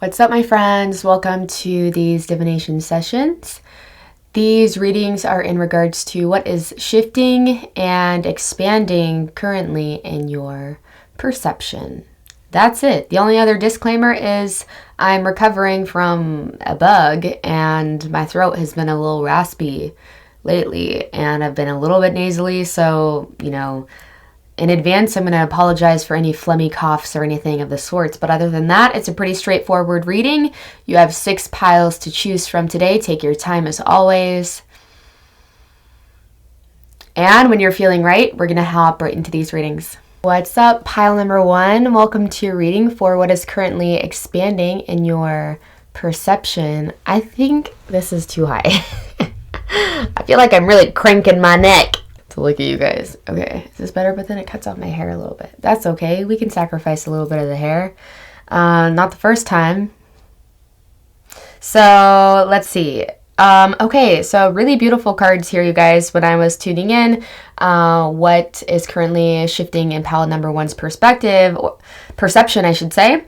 What's up, my friends? Welcome to these divination sessions. These readings are in regards to what is shifting and expanding currently in your perception. That's it. The only other disclaimer is I'm recovering from a bug and my throat has been a little raspy lately and I've been a little bit nasally, so, in advance, I'm going to apologize for any phlegmy coughs or anything of the sorts. But other than that, it's a pretty straightforward reading. You have 6 piles to choose from today. Take your time as always. And when you're feeling right, we're going to hop right into these readings. What's up, pile number 1? Welcome to your reading for what is currently expanding in your perception. I think this is too high. I feel like I'm really cranking my neck to look at you guys. Okay, is this better? But then it cuts off my hair a little bit. That's okay. We can sacrifice a little bit of the hair. Not the first time. So let's see. Okay, so really beautiful cards here, you guys. When I was tuning in, what is currently shifting in pile number 1's perception, I should say.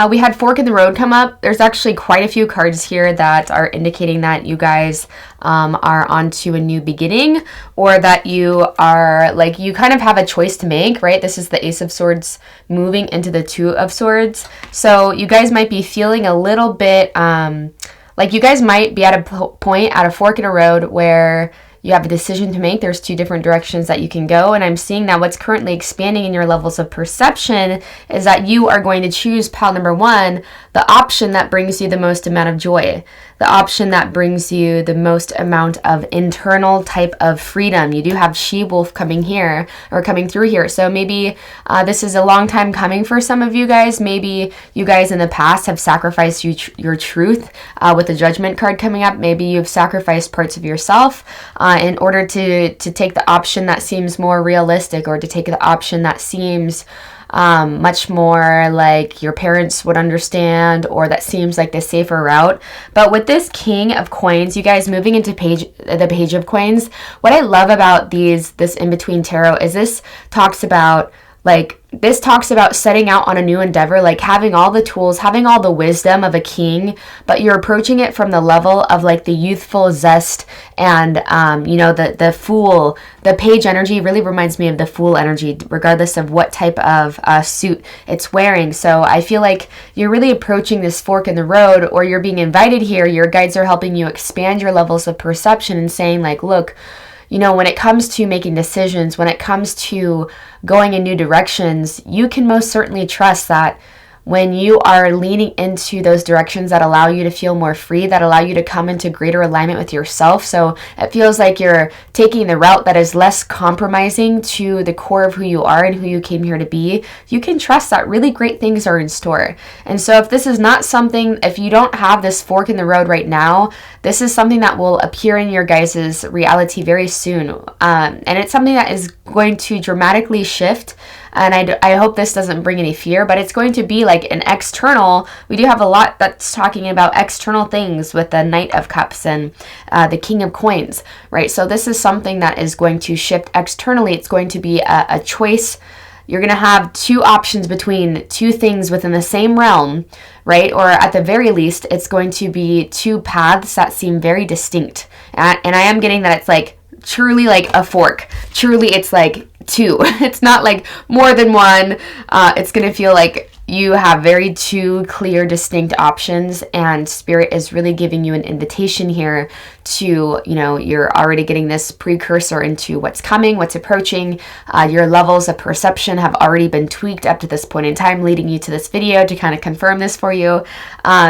We had Fork in the Road come up. There's actually quite a few cards here that are indicating that you guys are onto a new beginning, or that you are, you kind of have a choice to make, right? This is the Ace of Swords moving into the Two of Swords. So you guys might be feeling a little bit, you guys might be at a point, at a fork in a road where you have a decision to make. There's 2 different directions that you can go. And I'm seeing that what's currently expanding in your levels of perception is that you are going to choose pile number 1, the option that brings you the most amount of joy, the option that brings you the most amount of internal type of freedom. You do have She-Wolf coming here, or coming through here. So maybe this is a long time coming for some of you guys. Maybe you guys in the past have sacrificed your truth with the Judgment card coming up. Maybe you've sacrificed parts of yourself in order to take the option that seems more realistic, or to take the option that seems much more like your parents would understand, or that seems like the safer route. But with this King of Coins, you guys moving into the Page of Coins, what I love about this in-between tarot is this talks about setting out on a new endeavor, having all the tools, having all the wisdom of a king, but you're approaching it from the level of the youthful zest and, the fool. The page energy really reminds me of the fool energy, regardless of what type of suit it's wearing. So I feel like you're really approaching this fork in the road, or you're being invited here. Your guides are helping you expand your levels of perception and saying look, when it comes to making decisions, when it comes to going in new directions, you can most certainly trust that when you are leaning into those directions that allow you to feel more free, that allow you to come into greater alignment with yourself. So it feels like you're taking the route that is less compromising to the core of who you are and who you came here to be. You can trust that really great things are in store. And so if this is not something, if you don't have this fork in the road right now, this is something that will appear in your guys' reality very soon. And it's something that is going to dramatically shift. And I hope this doesn't bring any fear, but it's going to be an external. We do have a lot that's talking about external things with the Knight of Cups and the King of Coins, right? So this is something that is going to shift externally. It's going to be a choice. You're going to have 2 options between 2 things within the same realm, right? Or at the very least, it's going to be 2 paths that seem very distinct. And I am getting that it's truly a fork. Truly, it's 2. It's not more than one. It's going to feel like you have very 2 clear, distinct options, and Spirit is really giving you an invitation here to, you're already getting this precursor into what's coming, what's approaching. Your levels of perception have already been tweaked up to this point in time, leading you to this video to kind of confirm this for you.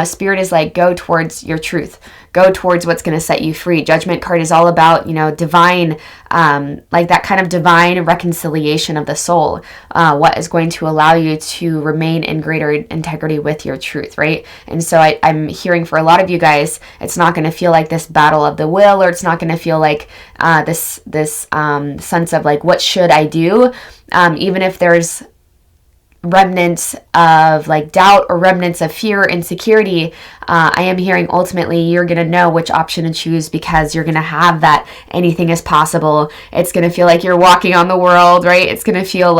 Spirit is go towards your truth. Go towards what's going to set you free. Judgment card is all about, divine, that kind of divine reconciliation of the soul. What is going to allow you to remain in greater integrity with your truth, right? And so I'm hearing for a lot of you guys, it's not going to feel like this battle of the will, or it's not going to feel like this sense of what should I do? Even if there's remnants of doubt or remnants of fear or insecurity, I am hearing ultimately you're going to know which option to choose, because you're going to have that anything is possible. It's going to feel like you're walking on the world, right? It's going to feel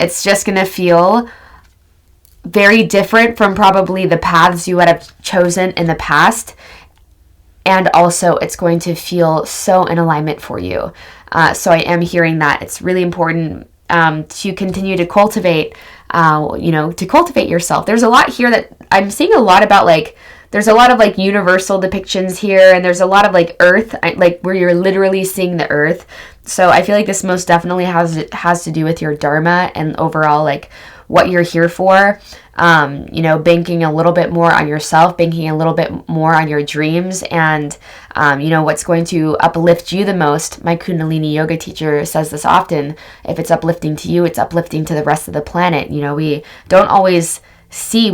it's just going to feel very different from probably the paths you would have chosen in the past. And also it's going to feel so in alignment for you. So I am hearing that it's really important to continue to cultivate, to cultivate yourself. There's a lot here that I'm seeing a lot about, like, there's a lot of like universal depictions here, and there's a lot of like earth, like where you're literally seeing the earth. So I feel like this most definitely has to do with your dharma and overall like what you're here for. Banking a little bit more on yourself, banking a little bit more on your dreams, and what's going to uplift you the most. My Kundalini yoga teacher says this often: if it's uplifting to you, it's uplifting to the rest of the planet. We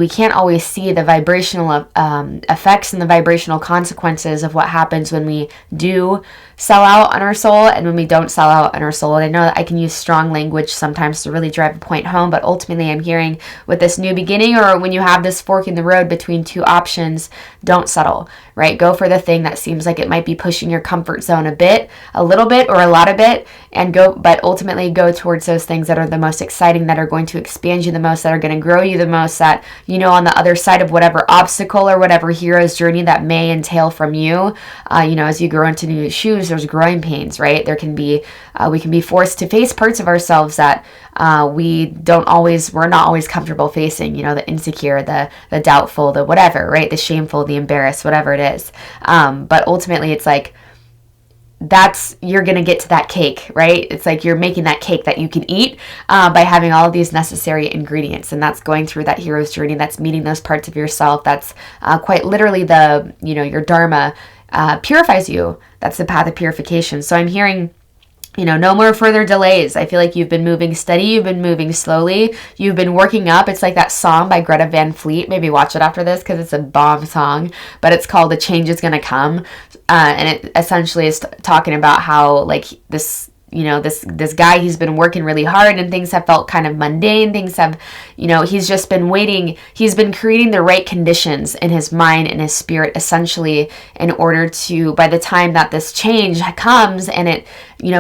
can't always see the vibrational effects and the vibrational consequences of what happens when we do sell out on our soul and when we don't sell out on our soul. And I know that I can use strong language sometimes to really drive a point home, but ultimately I'm hearing with this new beginning, or when you have this fork in the road between two options, don't settle, right? Go for the thing that seems like it might be pushing your comfort zone a little bit, or a lot of it, but ultimately go towards those things that are the most exciting, that are going to expand you the most, that are going to grow you the most, that, on the other side of whatever obstacle or whatever hero's journey that may entail from you, as you grow into new shoes, there's growing pains, right? We can be forced to face parts of ourselves that we're not always comfortable facing, the insecure, the doubtful, the whatever, right? The shameful, the embarrassed, whatever it is. But ultimately it's like, you're going to get to that cake, right? It's like you're making that cake that you can eat by having all of these necessary ingredients. And that's going through that hero's journey. That's meeting those parts of yourself. That's quite literally your dharma purifies you. That's the path of purification. So I'm hearing, no more further delays. I feel like you've been moving steady. You've been moving slowly. You've been working up. It's like that song by Greta Van Fleet. Maybe watch it after this because it's a bomb song, but it's called "The Change Is Gonna Come." And it essentially is talking about how like this guy, he's been working really hard and things have felt kind of mundane. Things have, he's just been waiting. He's been creating the right conditions in his mind and his spirit, essentially, in order to, by the time that this change comes and it,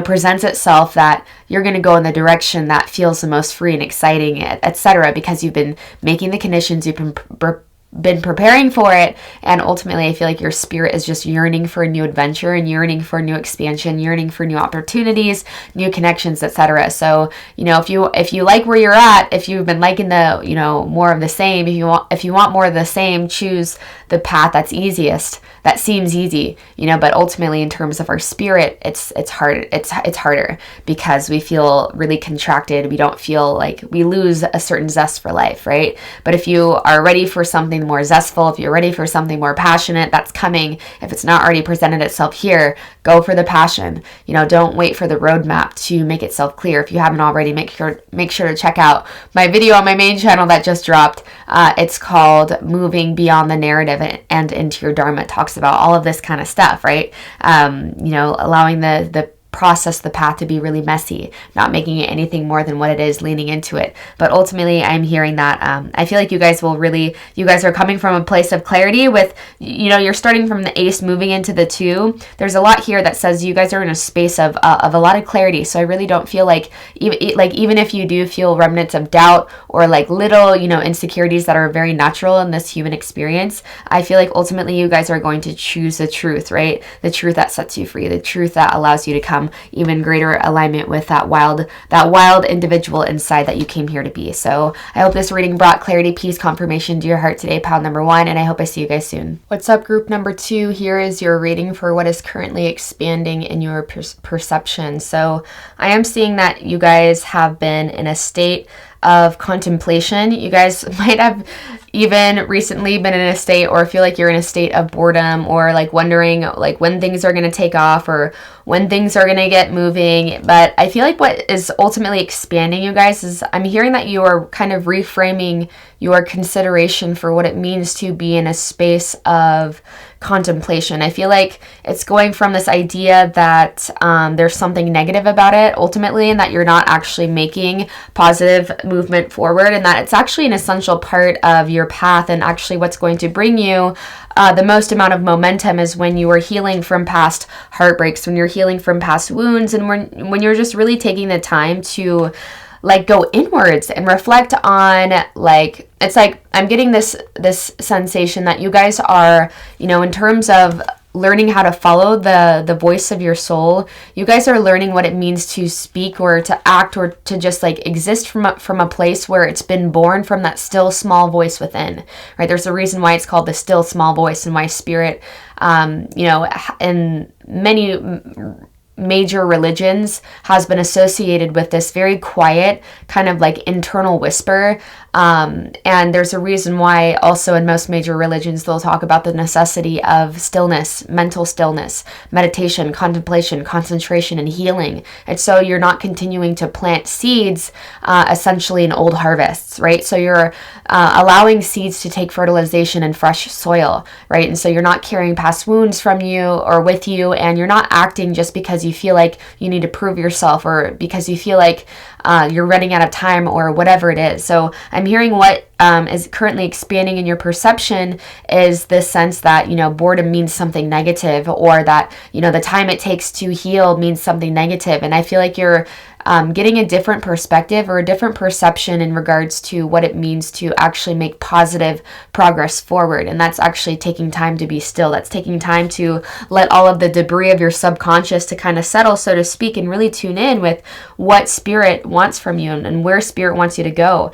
presents itself, that you're going to go in the direction that feels the most free and exciting, etc., because you've been making the conditions, you've been preparing for it, and ultimately I feel like your spirit is just yearning for a new adventure and yearning for new expansion, yearning for new opportunities, new connections, etc. So if you like where you're at, if you've been liking the more of the same, if you want more of the same, choose the path that's easiest, that seems easy, but ultimately in terms of our spirit, it's hard. It's harder because we feel really contracted. We don't feel like, we lose a certain zest for life, right? But if you are ready for something more zestful, if you're ready for something more passionate that's coming, if it's not already presented itself here, go for the passion. Don't wait for the roadmap to make itself clear. If you haven't already, make sure to check out my video on my main channel that just dropped. It's called Moving Beyond the Narrative and Into Your Dharma. It talks about all of this kind of stuff, right? Allowing the process, the path to be really messy, not making it anything more than what it is, leaning into it. But ultimately, I'm hearing that I feel like you guys are coming from a place of clarity with, you're starting from the ace, moving into the 2. There's a lot here that says you guys are in a space of a lot of clarity. So I really don't feel like, even if you do feel remnants of doubt or like little, insecurities that are very natural in this human experience, I feel like ultimately you guys are going to choose the truth, right? The truth that sets you free, the truth that allows you to come even greater alignment with that wild individual inside that you came here to be. So I hope this reading brought clarity, peace, confirmation to your heart today, pile number 1, and I hope I see you guys soon. What's up, group number 2? Here is your reading for what is currently expanding in your perception. So I am seeing that you guys have been in a state of contemplation. You guys might have even recently been in a state, or feel like you're in a state of boredom, or like wondering like when things are going to take off or when things are going to get moving. But I feel like what is ultimately expanding, you guys, is I'm hearing that you are kind of reframing your consideration for what it means to be in a space of contemplation. I feel like it's going from this idea that there's something negative about it ultimately, and that you're not actually making positive movement forward, and that it's actually an essential part of your path, and actually what's going to bring you the most amount of momentum is when you are healing from past heartbreaks, when you're healing from past wounds, and when you're just really taking the time to like go inwards and reflect on, like, it's like I'm getting this sensation that you guys are, you know, in terms of learning how to follow the voice of your soul, you guys are learning what it means to speak or to act or to just like exist from a place where it's been born from that still small voice within, right? There's a reason why it's called the still small voice, and why spirit, you know, in many major religions has been associated with this very quiet kind of like internal whisper. And there's a reason why also in most major religions they'll talk about the necessity of stillness, mental stillness, meditation, contemplation, concentration, and healing. And so you're not continuing to plant seeds essentially in old harvests, right? So you're allowing seeds to take fertilization in fresh soil, right? And so you're not carrying past wounds from you or with you, and you're not acting just because you feel like you need to prove yourself or because you feel like you're running out of time or whatever it is. So I'm hearing what is currently expanding in your perception is this sense that, you know, boredom means something negative, or that, you know, the time it takes to heal means something negative. And I feel like you're getting a different perspective or a different perception in regards to what it means to actually make positive progress forward. And that's actually taking time to be still. That's taking time to let all of the debris of your subconscious to kind of settle, so to speak, and really tune in with what spirit wants from you and where spirit wants you to go.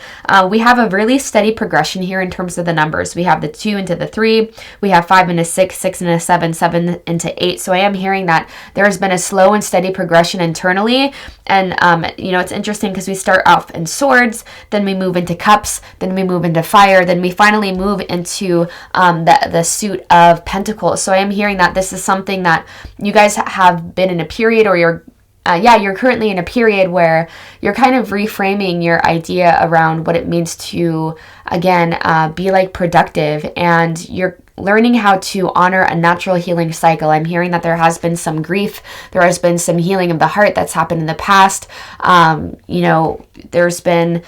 We have a really steady progression here in terms of the numbers. We have the 2 into the 3, we have 5 into 6, 6 into 7, 7 into 8. So I am hearing that there has been a slow and steady progression internally. And you know, it's interesting because we start off in swords, then we move into cups, then we move into fire, then we finally move into the suit of pentacles. So I am hearing that this is something that you guys have been in a period, or you're currently in a period where you're kind of reframing your idea around what it means to, again, be like productive, and you're learning how to honor a natural healing cycle. I'm hearing that there has been some grief, there has been some healing of the heart that's happened in the past. You know, there's been,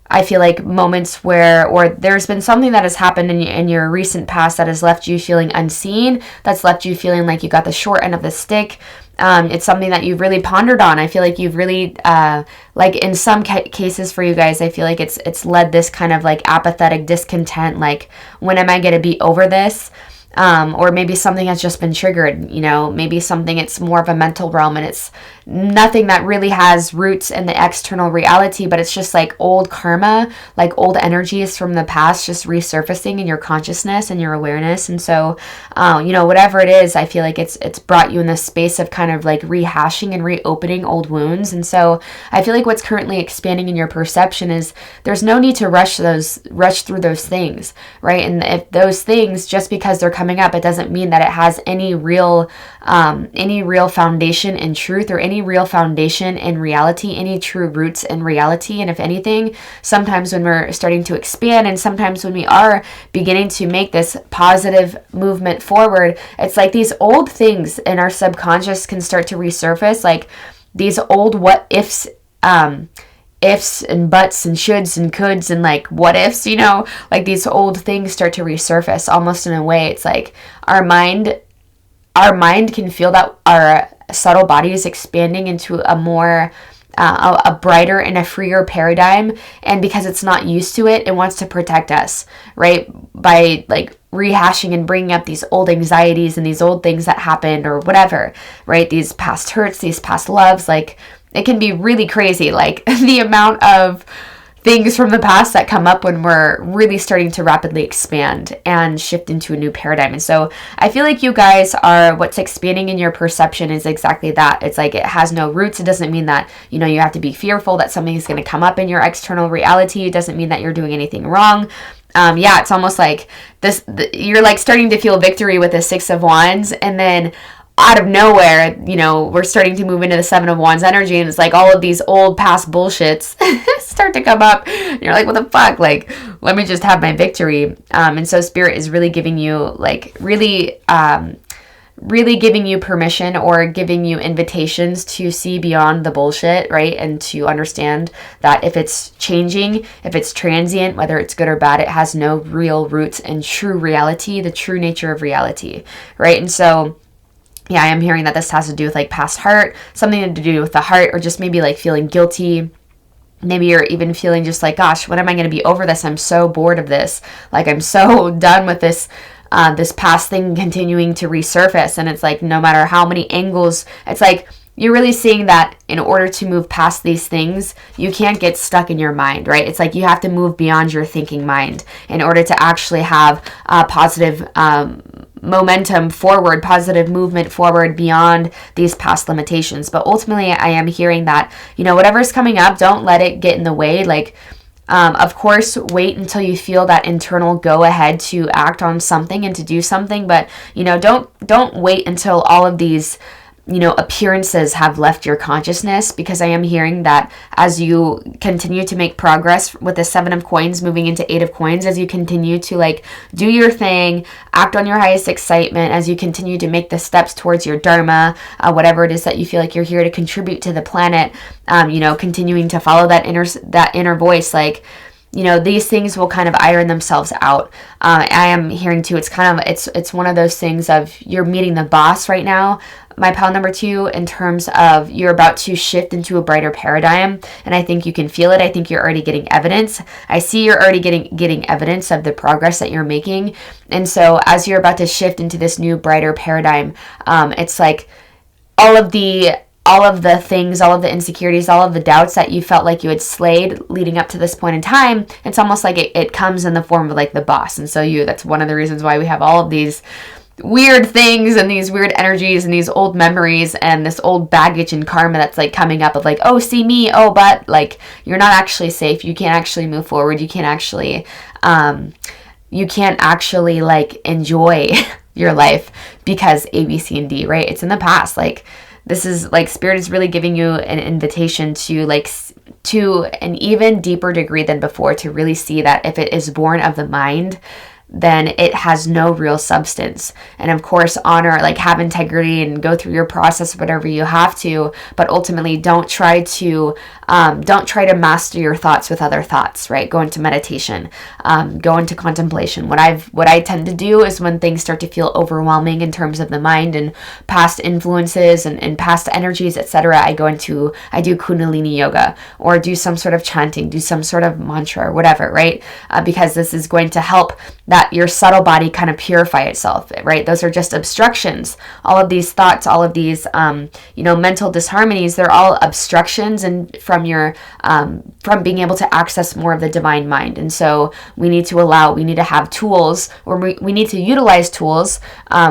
I feel like, moments where, or there's been something that has happened in your recent past that has left you feeling unseen, that's left you feeling like you got the short end of the stick. It's something that you've really pondered on. I feel like you've really, like in some cases for you guys, I feel like it's led this kind of like apathetic discontent, like, when am I going to be over this? Or maybe something has just been triggered, you know, maybe something, it's more of a mental realm, and it's nothing that really has roots in the external reality, but it's just like old karma, like old energies from the past just resurfacing in your consciousness and your awareness. And so, you know, whatever it is, I feel like it's brought you in this space of kind of like rehashing and reopening old wounds. And so I feel like what's currently expanding in your perception is there's no need to rush through those things, right? And if those things, just because they're coming up, it doesn't mean that it has any real foundation in truth, or any real foundation in reality, any true roots in reality. And if anything, sometimes when we're starting to expand, and sometimes when we are beginning to make this positive movement forward, it's like these old things in our subconscious can start to resurface, like these old what ifs, ifs and buts and shoulds and coulds and like what ifs, you know, like these old things start to resurface almost in a way. It's like our mind can feel that our subtle body is expanding into a more a brighter and a freer paradigm, and because it's not used to it, it wants to protect us, right, by like rehashing and bringing up these old anxieties and these old things that happened or whatever, right, these past hurts, these past loves. Like, it can be really crazy, like the amount of things from the past that come up when we're really starting to rapidly expand and shift into a new paradigm. And so I feel like you guys are, what's expanding in your perception is exactly that. It's like it has no roots. It doesn't mean that, you know, you have to be fearful that something is going to come up in your external reality. It doesn't mean that you're doing anything wrong. It's almost like you're like starting to feel victory with the 6 of Wands, and then out of nowhere, you know, we're starting to move into the 7 of Wands energy, and it's like all of these old past bullshits start to come up, and you're like, what the fuck, like, let me just have my victory. And so spirit is really giving you, like, really giving you permission, or giving you invitations to see beyond the bullshit, right? And to understand that if it's changing, if it's transient, whether it's good or bad, it has no real roots in true reality, the true nature of reality, right? And so yeah, I am hearing that this has to do with like past heart, something to do with the heart, or just maybe like feeling guilty, Maybe you're even feeling just like, gosh, when am I going to be over this? I'm so bored of this. Like, I'm so done with this this past thing continuing to resurface. And it's like, no matter how many angles, it's like you're really seeing that in order to move past these things, you can't get stuck in your mind, right? It's like you have to move beyond your thinking mind in order to actually have positive momentum forward, positive movement forward beyond these past limitations. But ultimately, I am hearing that, you know, whatever's coming up, don't let it get in the way. Like, of course, wait until you feel that internal go ahead to act on something and to do something. But, you know, don't wait until all of these, you know, appearances have left your consciousness, because I am hearing that as you continue to make progress with the 7 of coins moving into 8 of coins, as you continue to like do your thing, act on your highest excitement, as you continue to make the steps towards your dharma, whatever it is that you feel like you're here to contribute to the planet, you know, continuing to follow that inner voice, like, you know, these things will kind of iron themselves out. I am hearing too, it's kind of, it's one of those things of you're meeting the boss right now, my pile number 2, in terms of you're about to shift into a brighter paradigm. And I think you can feel it. I think you're already getting evidence. I see you're already getting evidence of the progress that you're making. And so as you're about to shift into this new brighter paradigm, it's like all of the things, all of the insecurities, all of the doubts that you felt like you had slayed leading up to this point in time, it's almost like it comes in the form of like the boss. And so that's one of the reasons why we have all of these weird things and these weird energies and these old memories and this old baggage and karma that's like coming up of like, oh, see me, oh, but like you're not actually safe. You can't actually move forward. You can't actually like enjoy your life because A, B, C, and D, right? It's in the past. Like, this is like Spirit is really giving you an invitation to like to an even deeper degree than before, to really see that if it is born of the mind, then it has no real substance. And of course, honor, like have integrity and go through your process, whatever you have to, but ultimately don't try to master your thoughts with other thoughts, right? Go into meditation, go into contemplation. What I tend to do is when things start to feel overwhelming in terms of the mind and past influences and past energies, etc., I do Kundalini yoga or do some sort of chanting, do some sort of mantra or whatever, right? Because this is going to help that your subtle body kind of purify itself, right? Those are just obstructions. All of these thoughts, all of these, mental disharmonies, they're all obstructions and from being able to access more of the divine mind. And so we need to have tools, or we need to utilize tools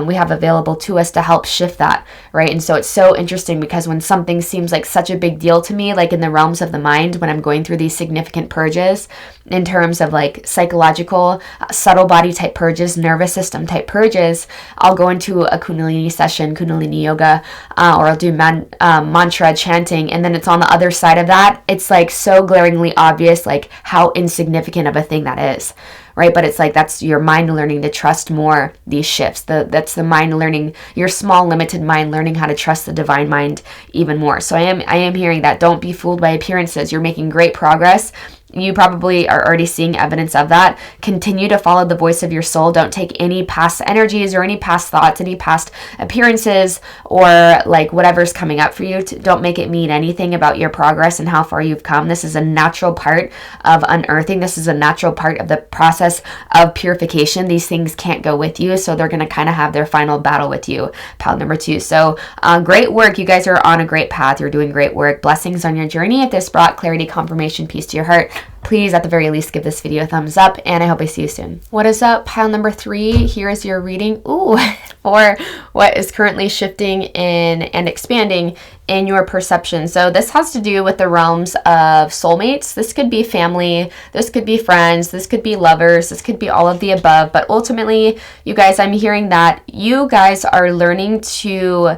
we have available to us to help shift that, right? And so it's so interesting because when something seems like such a big deal to me, like in the realms of the mind, when I'm going through these significant purges in terms of like psychological, subtle body type purges, nervous system type purges, I'll go into a Kundalini session, Kundalini yoga, or I'll do mantra chanting, and then it's on the other side of that, it's like so glaringly obvious like how insignificant of a thing that is, right? But it's like that's your mind learning to trust more these shifts. That's the mind learning, your small limited mind learning how to trust the divine mind even more. So I am hearing that. Don't be fooled by appearances. You're making great progress. You probably are already seeing evidence of that. Continue to follow the voice of your soul. Don't take any past energies or any past thoughts, any past appearances, or like whatever's coming up for you. Don't make it mean anything about your progress and how far you've come. This is a natural part of unearthing. This is a natural part of the process of purification. These things can't go with you, so they're going to kind of have their final battle with you. Pile number 2. So great work. You guys are on a great path. You're doing great work. Blessings on your journey. If this brought clarity, confirmation, peace to your heart, please, at the very least, give this video a thumbs up, and I hope I see you soon. What is up? Pile number 3. Here is your reading. For what is currently shifting in and expanding in your perception. So this has to do with the realms of soulmates. This could be family. This could be friends. This could be lovers. This could be all of the above. But ultimately, you guys, I'm hearing that you guys are learning to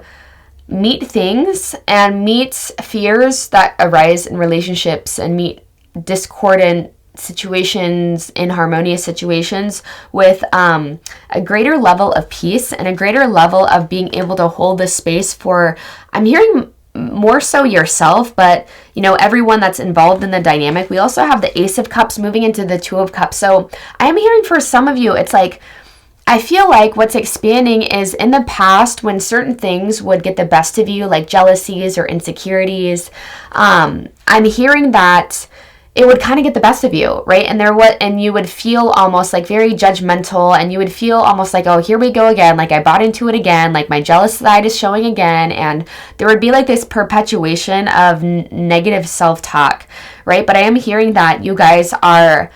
meet things and meet fears that arise in relationships and meet discordant situations, inharmonious situations with a greater level of peace and a greater level of being able to hold the space for, I'm hearing more so yourself, but everyone that's involved in the dynamic. We also have the Ace of Cups moving into the Two of Cups. So I am hearing for some of you, it's like, I feel like what's expanding is in the past when certain things would get the best of you, like jealousies or insecurities, I'm hearing that it would kind of get the best of you, right? And you would feel almost like very judgmental, and you would feel almost like, oh, here we go again. Like I bought into it again. Like my jealous side is showing again. And there would be like this perpetuation of negative self-talk, right? But I am hearing that you guys are,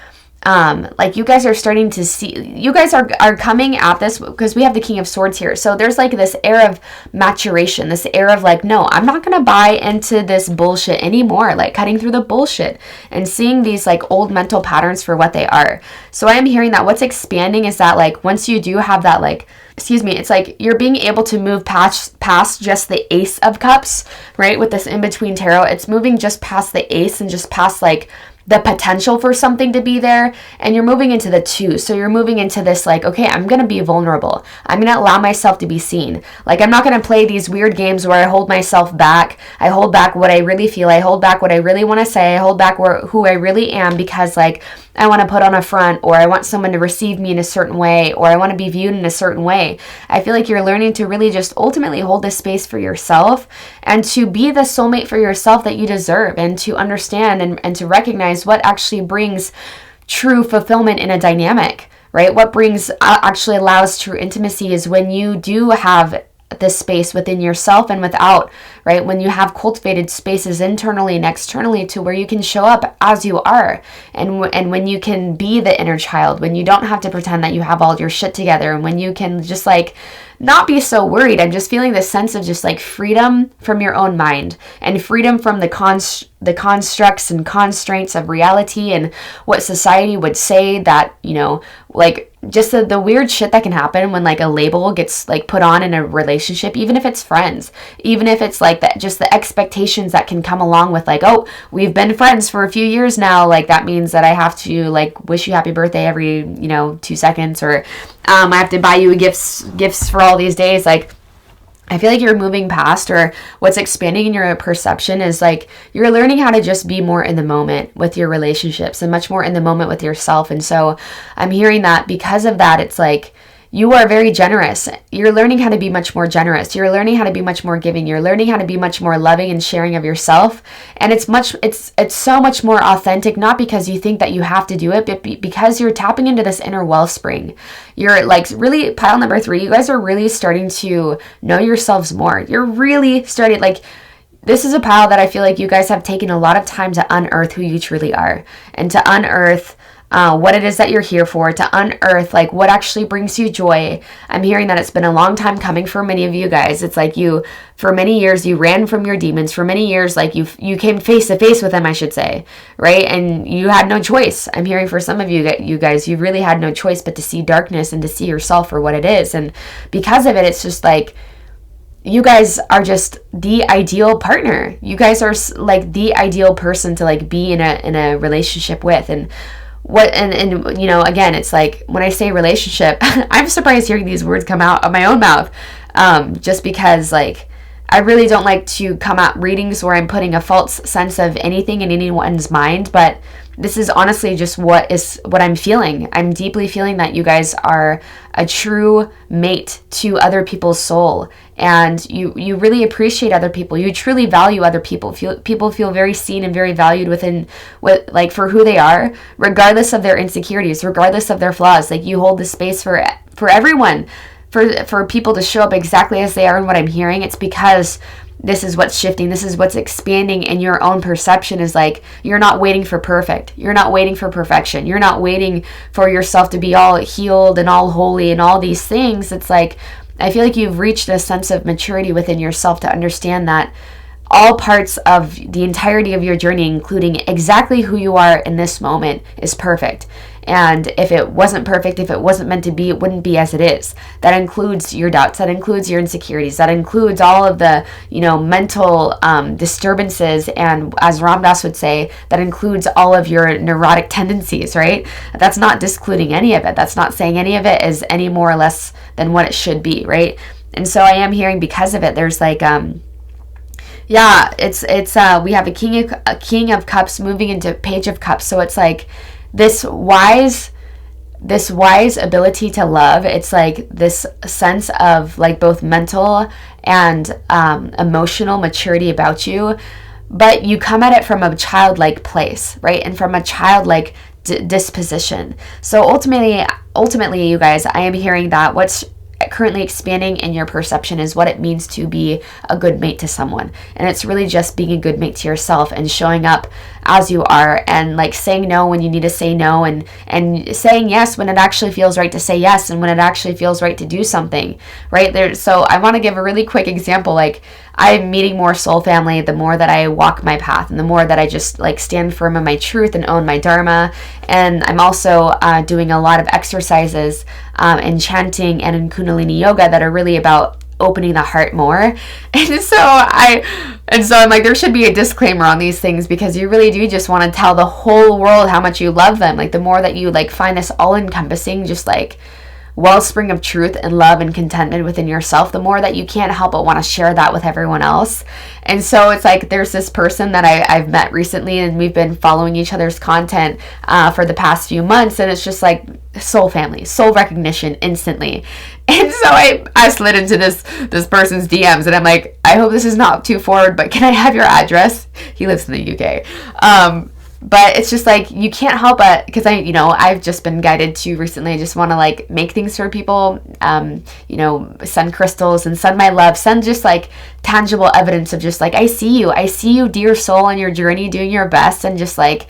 like you guys are starting to see, you guys are coming at this because we have the King of Swords here. So there's like this air of maturation, this air of like, no, I'm not going to buy into this bullshit anymore. Like cutting through the bullshit and seeing these like old mental patterns for what they are. So I am hearing that what's expanding is that like, once you do have that, like, it's like you're being able to move past just the Ace of Cups, right? With this in-between tarot, it's moving just past the Ace and just past like the potential for something to be there, and you're moving into the 2. So you're moving into this like, okay, I'm going to be vulnerable. I'm going to allow myself to be seen. Like I'm not going to play these weird games where I hold myself back. I hold back what I really feel. I hold back what I really want to say. I hold back who I really am because like I want to put on a front, or I want someone to receive me in a certain way, or I want to be viewed in a certain way. I feel like you're learning to really just ultimately hold this space for yourself and to be the soulmate for yourself that you deserve, and to understand and to recognize what actually brings true fulfillment in a dynamic, right? What brings actually allows true intimacy is when you do have this space within yourself and without, right? When you have cultivated spaces internally and externally to where you can show up as you are, and when you can be the inner child, when you don't have to pretend that you have all your shit together, and when you can just like not be so worried. I'm just feeling this sense of just like freedom from your own mind, and freedom from the constructs and constraints of reality and what society would say that, you know, like just the weird shit that can happen when like a label gets like put on in a relationship, even if it's friends, even if it's like that, just the expectations that can come along with like, oh, we've been friends for a few years now, like that means that I have to like wish you happy birthday every, you know, 2 seconds, or I have to buy you gifts for all these days. Like I feel like you're moving past, or what's expanding in your perception is like you're learning how to just be more in the moment with your relationships and much more in the moment with yourself. And so I'm hearing that because of that, it's like you are very generous. You're learning how to be much more generous. You're learning how to be much more giving. You're learning how to be much more loving and sharing of yourself. And it's so much more authentic, not because you think that you have to do it, but because you're tapping into this inner wellspring. You're like really, pile number 3, you guys are really starting to know yourselves more. You're really starting, like, this is a pile that I feel like you guys have taken a lot of time to unearth who you truly are, and to unearth what it is that you're here for, to unearth like what actually brings you joy. I'm hearing that it's been a long time coming for many of you guys. It's like for many years, you ran from your demons. For many years, like you came face to face with them, I should say, right? And you had no choice. I'm hearing for some of you guys, you really had no choice but to see darkness and to see yourself for what it is. And because of it, it's just like, you guys are just the ideal partner. You guys are like the ideal person to like be in a relationship with. And you know, again, it's like when I say relationship, I'm surprised hearing these words come out of my own mouth, just because like I really don't like to come out readings where I'm putting a false sense of anything in anyone's mind, but this is honestly just what I'm feeling. I'm deeply feeling that you guys are a true mate to other people's soul, and you really appreciate other people. You truly value other people. People feel very seen and very valued like for who they are, regardless of their insecurities, regardless of their flaws. Like you hold the space for everyone, for people to show up exactly as they are. And what I'm hearing, it's because this is what's shifting. This is what's expanding in your own perception, is like, you're not waiting for perfect. You're not waiting for perfection. You're not waiting for yourself to be all healed and all holy and all these things. It's like, I feel like you've reached a sense of maturity within yourself to understand that all parts of the entirety of your journey, including exactly who you are in this moment, is perfect. And if it wasn't perfect, if it wasn't meant to be, it wouldn't be as it is. That includes your doubts. That includes your insecurities. That includes all of the, you know, mental disturbances. And as Ram Dass would say, that includes all of your neurotic tendencies, right? That's not discluding any of it. That's not saying any of it is any more or less than what it should be, right? And so I am hearing, because of it, there's like, yeah, it's we have a King of Cups moving into Page of Cups. So it's like, this wise ability to love. It's like this sense of like both mental and emotional maturity about you. but you come at it from a childlike place, right? And from a childlike disposition. So ultimately, you guys, I am hearing that what's currently expanding in your perception is what it means to be a good mate to someone. And it's really just being a good mate to yourself and showing up as you are, and like saying no when you need to say no, and saying yes when it actually feels right to say yes, and when it actually feels right to do something, right? There. So I want to give a really quick example. Like, I'm meeting more soul family the more that I walk my path, and the more that I just like stand firm in my truth and own my dharma. And I'm also doing a lot of exercises in chanting and in Kundalini yoga that are really about opening the heart more. And so I'm like, there should be a disclaimer on these things, because you really do just want to tell the whole world how much you love them. Like, the more that you like find this all encompassing, just like wellspring of truth and love and contentment within yourself, the more that you can't help but want to share that with everyone else. And so it's like, there's this person that I've met recently, and we've been following each other's content for the past few months, and it's just like soul family, soul recognition instantly. And so I slid into this person's DMs, and I'm like, I hope this is not too forward, but can I have your address? He lives in the UK. But it's just like, you can't help but, because I've just been guided to recently, I just want to like make things for people, send crystals and send my love, send just like tangible evidence of just like, I see you, dear soul, on your journey, doing your best. And just like,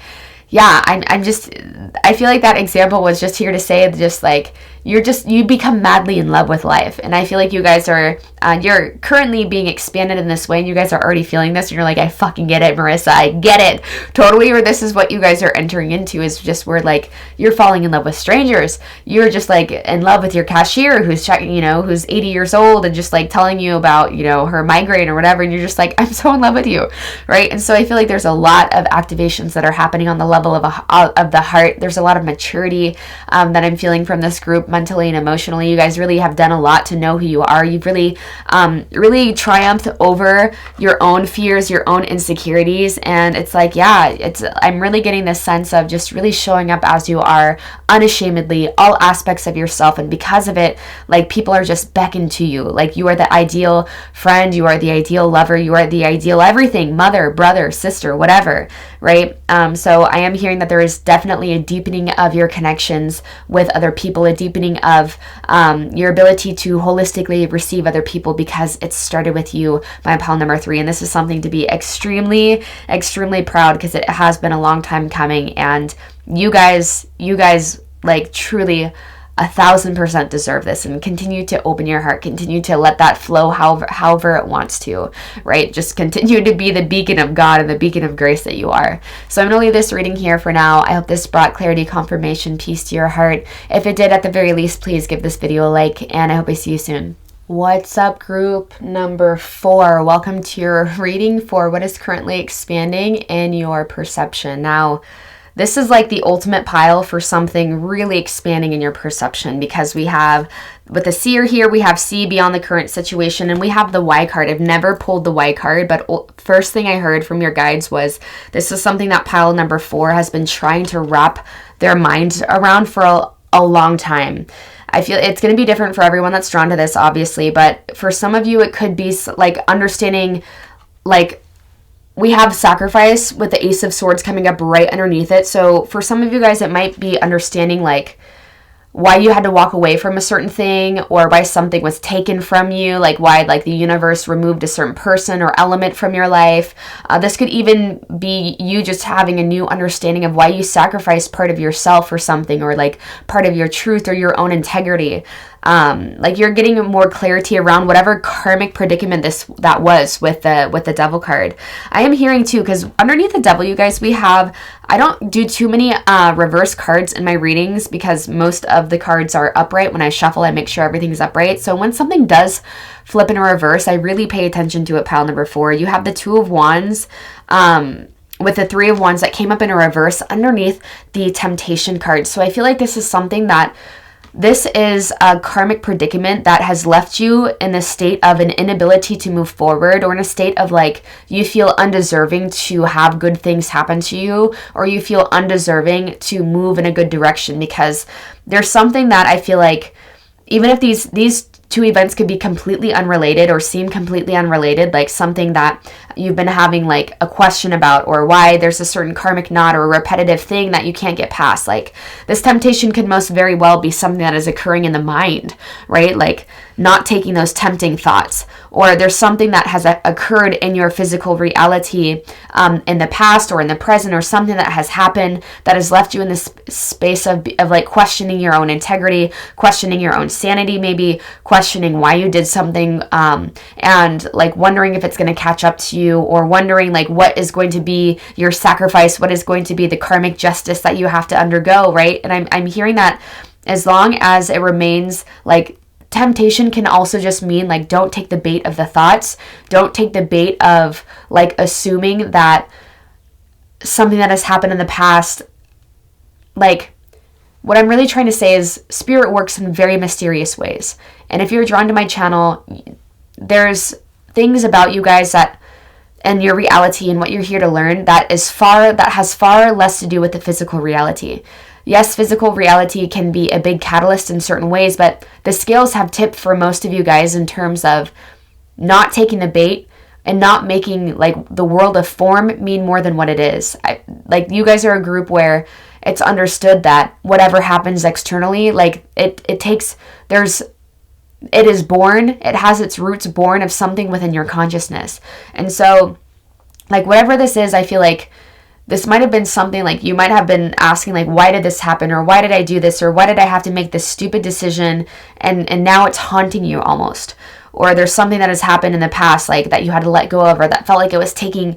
yeah, I feel like that example was just here to say, just like, you become madly in love with life. And I feel like you guys are, you're currently being expanded in this way, and you guys are already feeling this, and you're like, I fucking get it, Marissa, I get it, totally. Or this is what you guys are entering into, is just where like, you're falling in love with strangers. You're just like in love with your cashier who's checking, who's 80 years old and just like telling you about, her migraine or whatever. And you're just like, I'm so in love with you, right? And so I feel like there's a lot of activations that are happening on the level of the heart. There's a lot of maturity that I'm feeling from this group, mentally and emotionally. You guys really have done a lot to know who you are. You've really triumphed over your own fears, your own insecurities. And it's like, yeah, I'm really getting this sense of just really showing up as you are, unashamedly, all aspects of yourself. And because of it, like, people are just beckoned to you. Like, you are the ideal friend, you are the ideal lover, you are the ideal everything, mother, brother, sister, whatever, right? So I am hearing that there is definitely a deepening of your connections with other people, a deepening of your ability to holistically receive other people, because it started with you, my pal number 3. And this is something to be extremely, extremely proud, because it has been a long time coming. And you guys like truly 1,000% deserve this, and continue to open your heart, continue to let that flow however it wants to, right? Just continue to be the beacon of God and the beacon of grace that you are. So I'm going to leave this reading here for now. I hope this brought clarity, confirmation, peace to your heart. If it did, at the very least, please give this video a like, and I hope I see you soon. What's up, group number 4? Welcome to your reading for what is currently expanding in your perception. Now, this is like the ultimate pile for something really expanding in your perception, because we have, with the seer here, we have see beyond the current situation, and we have the Y card. I've never pulled the Y card, but first thing I heard from your guides was this is something that pile number 4 has been trying to wrap their mind around for a long time. I feel it's going to be different for everyone that's drawn to this, obviously, but for some of you, it could be like understanding, like, we have sacrifice with the Ace of Swords coming up right underneath it. So for some of you guys, it might be understanding like why you had to walk away from a certain thing, or why something was taken from you, like why like the universe removed a certain person or element from your life. This could even be you just having a new understanding of why you sacrificed part of yourself for something, or like part of your truth or your own integrity. Like you're getting more clarity around whatever karmic predicament that was with the Devil card. I am hearing too, because underneath the Devil, you guys, we have, I don't do too many reverse cards in my readings, because most of the cards are upright. When I shuffle, I make sure everything's upright. So when something does flip in a reverse, I really pay attention to it. Pile number 4, you have the 2 of Wands, with the 3 of Wands that came up in a reverse underneath the Temptation card. So I feel like this is something that, this is a karmic predicament that has left you in a state of an inability to move forward, or in a state of like you feel undeserving to have good things happen to you, or you feel undeserving to move in a good direction, because there's something that I feel like, even if these two events could be completely unrelated or seem completely unrelated, like something that you've been having like a question about, or why there's a certain karmic knot or a repetitive thing that you can't get past. Like this temptation could most very well be something that is occurring in the mind, right? Like not taking those tempting thoughts, or there's something that has occurred in your physical reality in the past or in the present, or something that has happened that has left you in this space of like questioning your own integrity, questioning your own sanity, maybe questioning why you did something, and like wondering if it's going to catch up to you, or wondering like what is going to be your sacrifice, what is going to be the karmic justice that you have to undergo, right? And I'm hearing that as long as it remains like temptation can also just mean like don't take the bait of the thoughts, don't take the bait of like assuming that something that has happened in the past. Like what I'm really trying to say is spirit works in very mysterious ways, and if you're drawn to my channel, there's things about you guys that and your reality and what you're here to learn that has far less to do with the physical reality. Yes, physical reality can be a big catalyst in certain ways, but the scales have tipped for most of you guys in terms of not taking the bait and not making like the world of form mean more than what it is. Like you guys are a group where it's understood that whatever happens externally, like it is born, it has its roots born of something within your consciousness. And so like whatever this is, I feel like this might have been something like you might have been asking like, why did this happen? Or why did I do this? Or why did I have to make this stupid decision? And now it's haunting you almost. Or there's something that has happened in the past, like that you had to let go of, or that felt like it was taken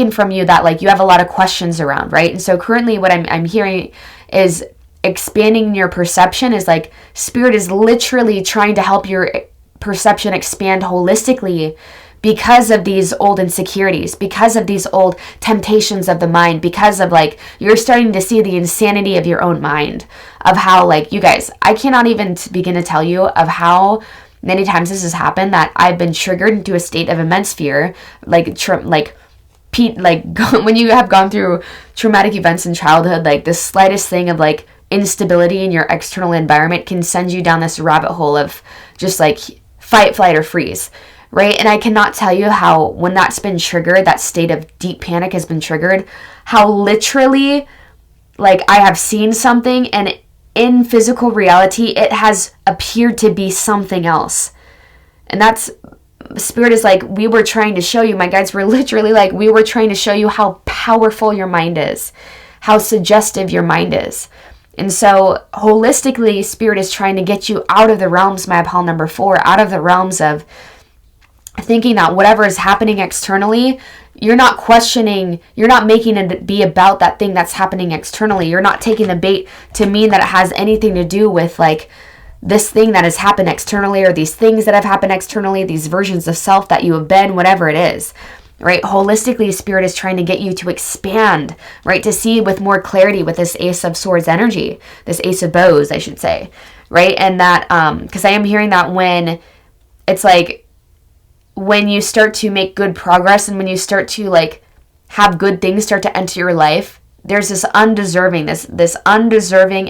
from you, that like you have a lot of questions around, right? And so currently what I'm hearing is expanding your perception is like spirit is literally trying to help your perception expand holistically, because of these old insecurities, because of these old temptations of the mind, because of like, you're starting to see the insanity of your own mind, of how like, you guys, I cannot even begin to tell you of how many times this has happened that I've been triggered into a state of immense fear, when you have gone through traumatic events in childhood, like the slightest thing of like instability in your external environment can send you down this rabbit hole of just like fight, flight, or freeze. Right? And I cannot tell you how, when that's been triggered, that state of deep panic has been triggered, how literally, like, I have seen something and in physical reality, it has appeared to be something else. And that's, spirit is like, we were trying to show you, my guides were literally like, we were trying to show you how powerful your mind is, how suggestive your mind is. And so holistically, spirit is trying to get you out of the realms, my Apollo number 4, out of the realms of thinking that whatever is happening externally, you're not questioning, you're not making it be about that thing that's happening externally. You're not taking the bait to mean that it has anything to do with like this thing that has happened externally, or these things that have happened externally, these versions of self that you have been, whatever it is, right? Holistically, spirit is trying to get you to expand, right? To see with more clarity with this Ace of Swords energy, this Ace of Bows, I should say, right? And that, because I am hearing that when it's like, when you start to make good progress and when you start to like have good things start to enter your life, there's this undeserving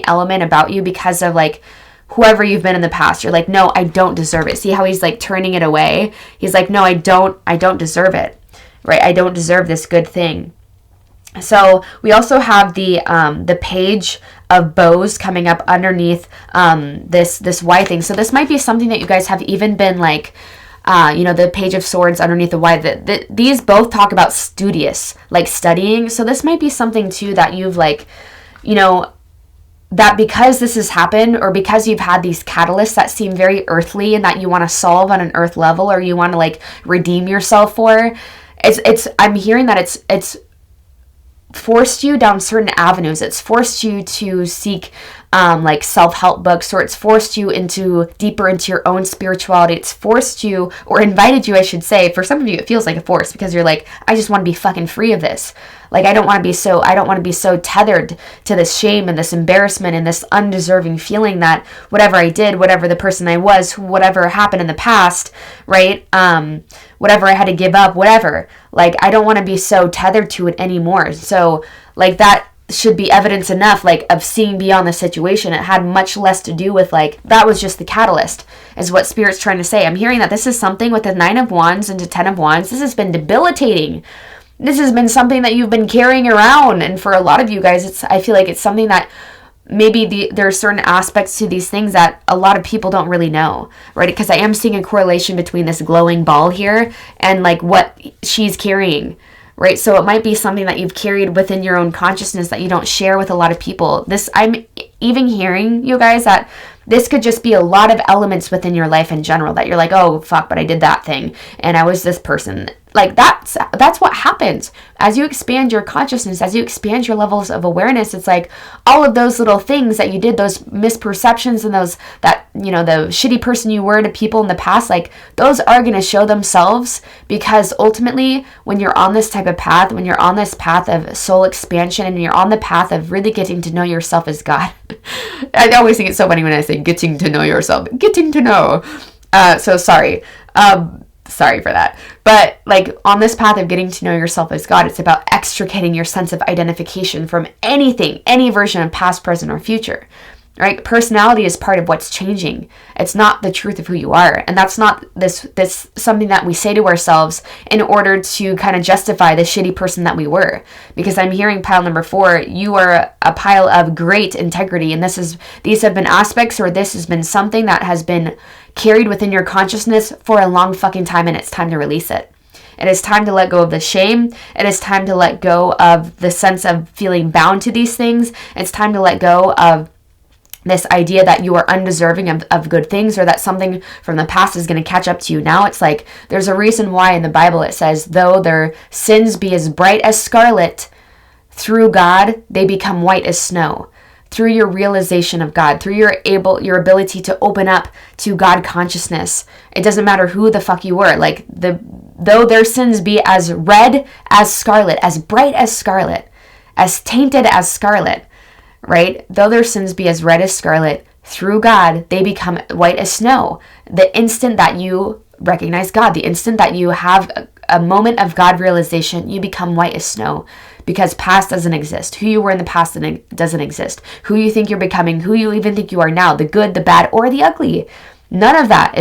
element about you because of like whoever you've been in the past. You're like, no, I don't deserve it. See how he's like turning it away? He's like, no, I don't deserve it, right? I don't deserve this good thing. So we also have the Page of Bows coming up underneath this Y thing. So this might be something that you guys have even been like, the Page of Swords underneath the Y. These both talk about studious, like studying. So this might be something too that you've like, that because this has happened, or because you've had these catalysts that seem very earthly and that you want to solve on an earth level, or you want to like redeem yourself for, I'm hearing that it's forced you down certain avenues. It's forced you to seek like self-help books, or it's forced you deeper into your own spirituality. It's forced you, or invited you, I should say. For some of you, it feels like a force because you're like, I just want to be fucking free of this. Like, I don't want to be so tethered to this shame and this embarrassment and this undeserving feeling that whatever I did, whatever the person I was, whatever happened in the past, right? Whatever I had to give up, whatever. Like, I don't want to be so tethered to it anymore. So, like, that should be evidence enough, like, of seeing beyond the situation. It had much less to do with, like, that was just the catalyst, is what Spirit's trying to say. I'm hearing that this is something with the 9 of Wands into 10 of Wands. This has been debilitating. This has been something that you've been carrying around. And for a lot of you guys, I feel like it's something that maybe there are certain aspects to these things that a lot of people don't really know, right? Because I am seeing a correlation between this glowing ball here and, like, what she's carrying, right? So it might be something that you've carried within your own consciousness that you don't share with a lot of people. I'm even hearing, you guys, that this could just be a lot of elements within your life in general that you're like, oh, fuck, but I did that thing and I was this person. Like, that's what happens as you expand your consciousness, as you expand your levels of awareness. It's like all of those little things that you did, those misperceptions and those, that, you know, the shitty person you were to people in the past, like, those are going to show themselves, because ultimately when you're on this type of path, when you're on this path of soul expansion and you're on the path of really getting to know yourself as God, I always think it's so funny when I say getting to know yourself, getting to know. So sorry. Sorry for that. But, like, on this path of getting to know yourself as God, it's about extricating your sense of identification from anything, any version of past, present, or future, right? Personality is part of what's changing. It's not the truth of who you are. And that's not this something that we say to ourselves in order to kind of justify the shitty person that we were. Because I'm hearing pile number 4, you are a pile of great integrity. And these have been aspects, or this has been something that has been carried within your consciousness for a long fucking time, and it's time to release it. It is time to let go of the shame. It is time to let go of the sense of feeling bound to these things. It's time to let go of this idea that you are undeserving of good things, or that something from the past is going to catch up to you now. It's like, there's a reason why in the Bible it says, though their sins be as bright as scarlet, through God they become white as snow. Through your realization of God, through your ability to open up to God consciousness. It doesn't matter who the fuck you were. Like, though their sins be as red as scarlet, as bright as scarlet, as tainted as scarlet, right? Though their sins be as red as scarlet, through God, they become white as snow. The instant that you recognize God, the instant that you have a moment of God realization, you become white as snow. Because past doesn't exist. Who you were in the past doesn't exist. Who you think you're becoming, who you even think you are now, the good, the bad, or the ugly. None of that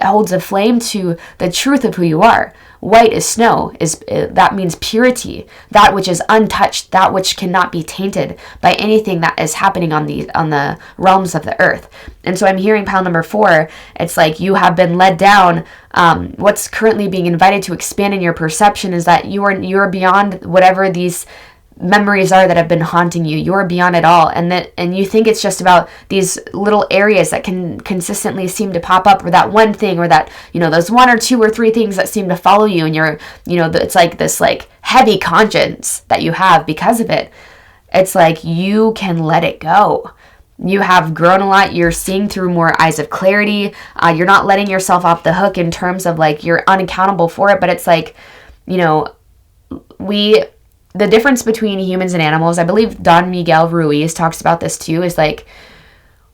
holds a flame to the truth of who you are. White as snow, that means purity, that which is untouched, that which cannot be tainted by anything that is happening on the realms of the earth. And so I'm hearing pile number 4, it's like you have been led down. What's currently being invited to expand in your perception is that you are beyond whatever these memories are that have been haunting you. You're beyond it all, and you think it's just about these little areas that can consistently seem to pop up, or that one thing, or that, you know, those 1 or 2 or 3 things that seem to follow you, and you're, you know, it's like this, like, heavy conscience that you have because of it. It's like you can let it go. You have grown a lot. You're seeing through more eyes of clarity. You're not letting yourself off the hook in terms of, like, you're unaccountable for it. But it's like, you know, the difference between humans and animals, I believe Don Miguel Ruiz talks about this too, is like,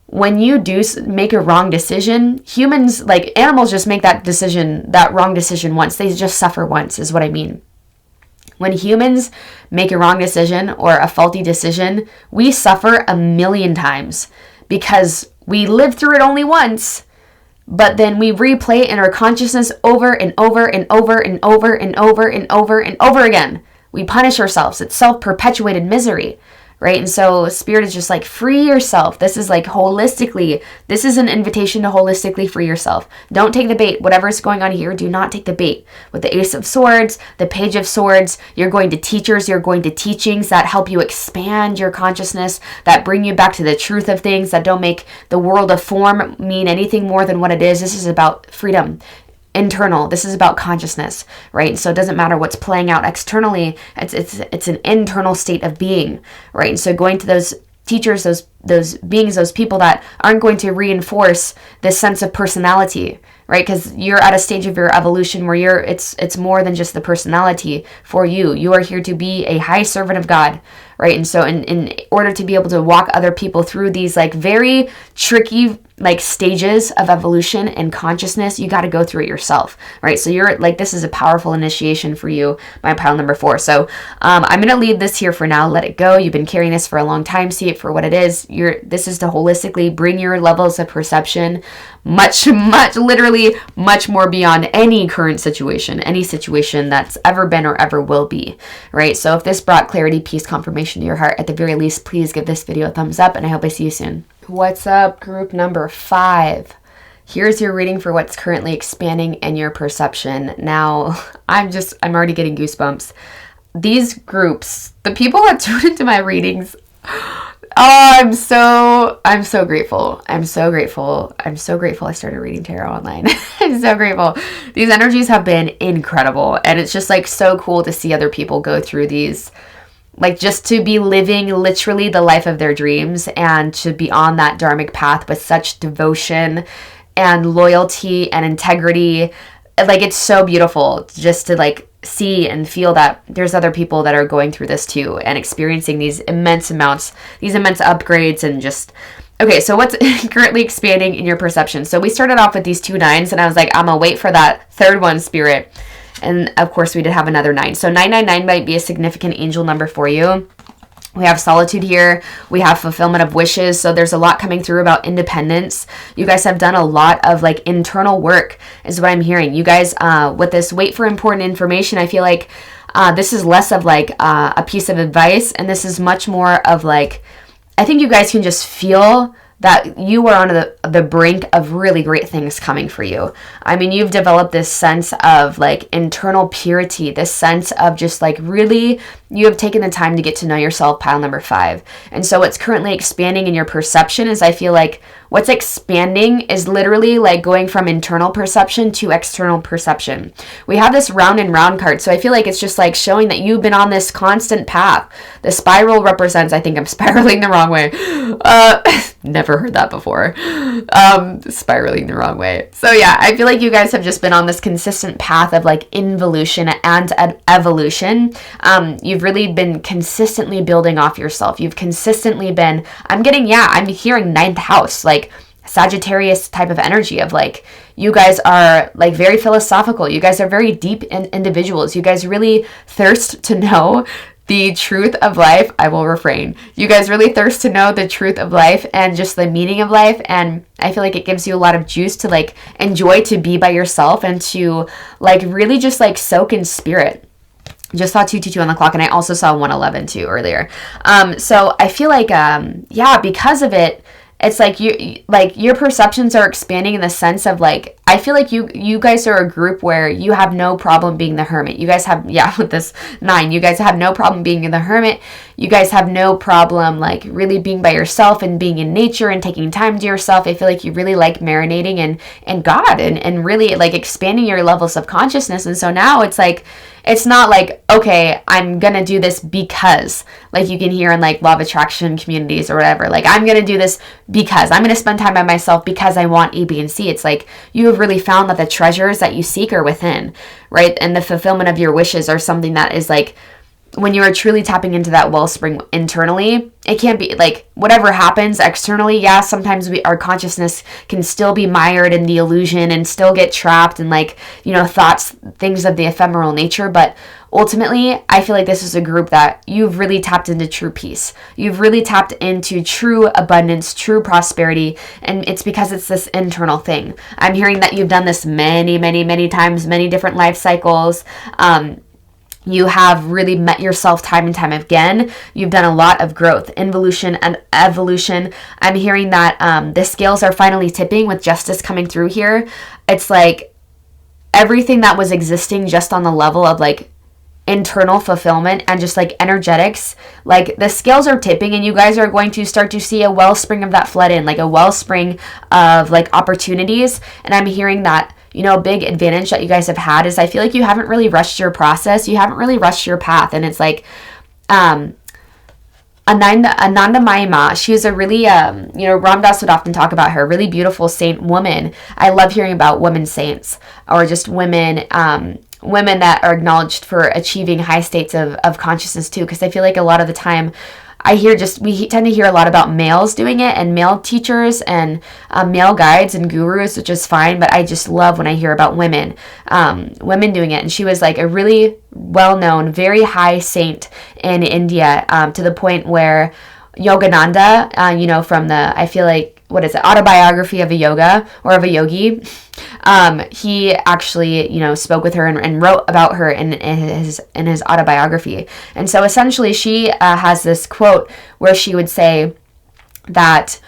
when you do make a wrong decision, humans, like, animals just make that wrong decision once. They just suffer once, is what I mean. When humans make a wrong decision or a faulty decision, we suffer a million times because we lived through it only once, but then we replay it in our consciousness over and over and over and over and over and over and over again. We punish ourselves. It's self-perpetuated misery, right? And so Spirit is just like, free yourself. This is like holistically, this is an invitation to holistically free yourself. Don't take the bait. Whatever's going on here, do not take the bait. With the Ace of Swords, the Page of Swords, you're going to teachers, you're going to teachings that help you expand your consciousness, that bring you back to the truth of things, that don't make the world of form mean anything more than what it is. This is about freedom. Internal. This is about consciousness, right? So it doesn't matter what's playing out externally. It's an internal state of being, right? And so going to those teachers, those those beings, those people that aren't going to reinforce this sense of personality, right? Because you're at a stage of your evolution where it's more than just the personality for you. You are here to be a high servant of God, right? And so in order to be able to walk other people through these like very tricky like stages of evolution and consciousness, you got to go through it yourself, right? So you're like, this is a powerful initiation for you, my pile number 4. So I'm going to leave this here for now. Let it go. You've been carrying this for a long time. See it for what it is. This is to holistically bring your levels of perception much, literally much more beyond any current situation, any situation that's ever been or ever will be, right? So if this brought clarity, peace, confirmation to your heart, at the very least, please give this video a thumbs up, and I hope I see you soon. What's up, group number 5? Here's your reading for what's currently expanding in your perception. Now, I'm already getting goosebumps. These groups, the people that tune into my readings, I'm so grateful. I'm so grateful I started reading tarot online. I'm so grateful. These energies have been incredible, and it's just like so cool to see other people go through these, like just to be living literally the life of their dreams and to be on that dharmic path with such devotion and loyalty and integrity. Like, it's so beautiful just to like see and feel that there's other people that are going through this too and experiencing these immense upgrades and just... Okay, so what's currently expanding in your perception? So we started off with these 2 9s, and I was like, I'm gonna wait for that third one, Spirit. And of course we did have another 9. So 999 might be a significant angel number for you. We have solitude here. We have fulfillment of wishes. So there's a lot coming through about independence. You guys have done a lot of like internal work is what I'm hearing. You guys, with this wait for important information, I feel like this is less of like a piece of advice. And this is much more of like, I think you guys can just feel that you are on the brink of really great things coming for you. I mean, you've developed this sense of like internal purity, this sense of just like really, you have taken the time to get to know yourself, pile number 5. And so what's currently expanding in your perception is, I feel like what's expanding is literally like going from internal perception to external perception. We have this round and round card. So I feel like it's just like showing that you've been on this constant path. The spiral represents, I think I'm spiraling the wrong way. Never heard that before. Spiraling the wrong way. So yeah, I feel like you guys have just been on this consistent path of like involution and evolution. You've really been consistently building off yourself. You've consistently been, I'm hearing 9th house, like Sagittarius type of energy of like, you guys are like very philosophical. You guys are very deep individuals. You guys really thirst to know the truth of life. I will refrain. You guys really thirst to know the truth of life and just the meaning of life. And I feel like it gives you a lot of juice to like enjoy, to be by yourself and to like really just like soak in spirit. Just saw 222 on the clock, and I also saw 111 too earlier. So I feel like, because of it, it's like your perceptions are expanding in the sense of like, I feel like you guys are a group where you have no problem being the hermit. You guys have, with this 9, you guys have no problem being the hermit. You guys have no problem like really being by yourself and being in nature and taking time to yourself. I feel like you really like marinating in God and really like expanding your levels of consciousness. And so now it's like, it's not like, okay, I'm going to do this because, like you can hear in like law of attraction communities or whatever, like I'm going to do this because I'm going to spend time by myself because I want A, B, and C. It's like you have really found that the treasures that you seek are within, right? And the fulfillment of your wishes are something that is like, when you are truly tapping into that wellspring internally, it can't be like whatever happens externally. Yeah, sometimes our consciousness can still be mired in the illusion and still get trapped in like, thoughts, things of the ephemeral nature. But ultimately, I feel like this is a group that you've really tapped into true peace. You've really tapped into true abundance, true prosperity. And it's because it's this internal thing. I'm hearing that you've done this many, many, many times, many different life cycles. You have really met yourself time and time again. You've done a lot of growth, involution, and evolution. I'm hearing that the scales are finally tipping with justice coming through here. It's like everything that was existing just on the level of like internal fulfillment and just like energetics, like the scales are tipping and you guys are going to start to see a wellspring of that flood in, like a wellspring of like opportunities. And I'm hearing that a big advantage that you guys have had is I feel like you haven't really rushed your process. You haven't really rushed your path. And it's like, Ananda Mayama. She was a really, Ram Dass would often talk about her, really beautiful saint woman. I love hearing about women saints, or just women, women that are acknowledged for achieving high states of consciousness too, because I feel like a lot of the time we tend to hear a lot about males doing it, and male teachers and male guides and gurus, which is fine, but I just love when I hear about women doing it. And she was like a really well-known, very high saint in India, to the point where Yogananda, from I feel like, what is it, Autobiography of a Yoga, or of a Yogi, he actually, spoke with her and wrote about her in his autobiography. And so essentially she has this quote where she would say that,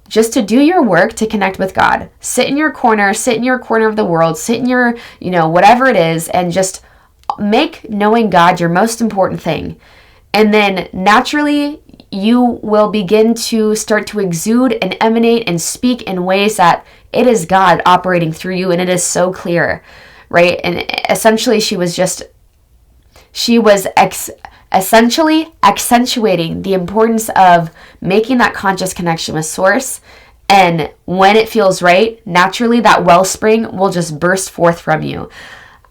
just to do your work to connect with God, sit in your corner of the world, sit in your, whatever it is, and just make knowing God your most important thing. And then naturally, you will begin to start to exude and emanate and speak in ways that it is God operating through you, and it is so clear, right? And essentially she was essentially accentuating the importance of making that conscious connection with Source. And when it feels right, naturally that wellspring will just burst forth from you.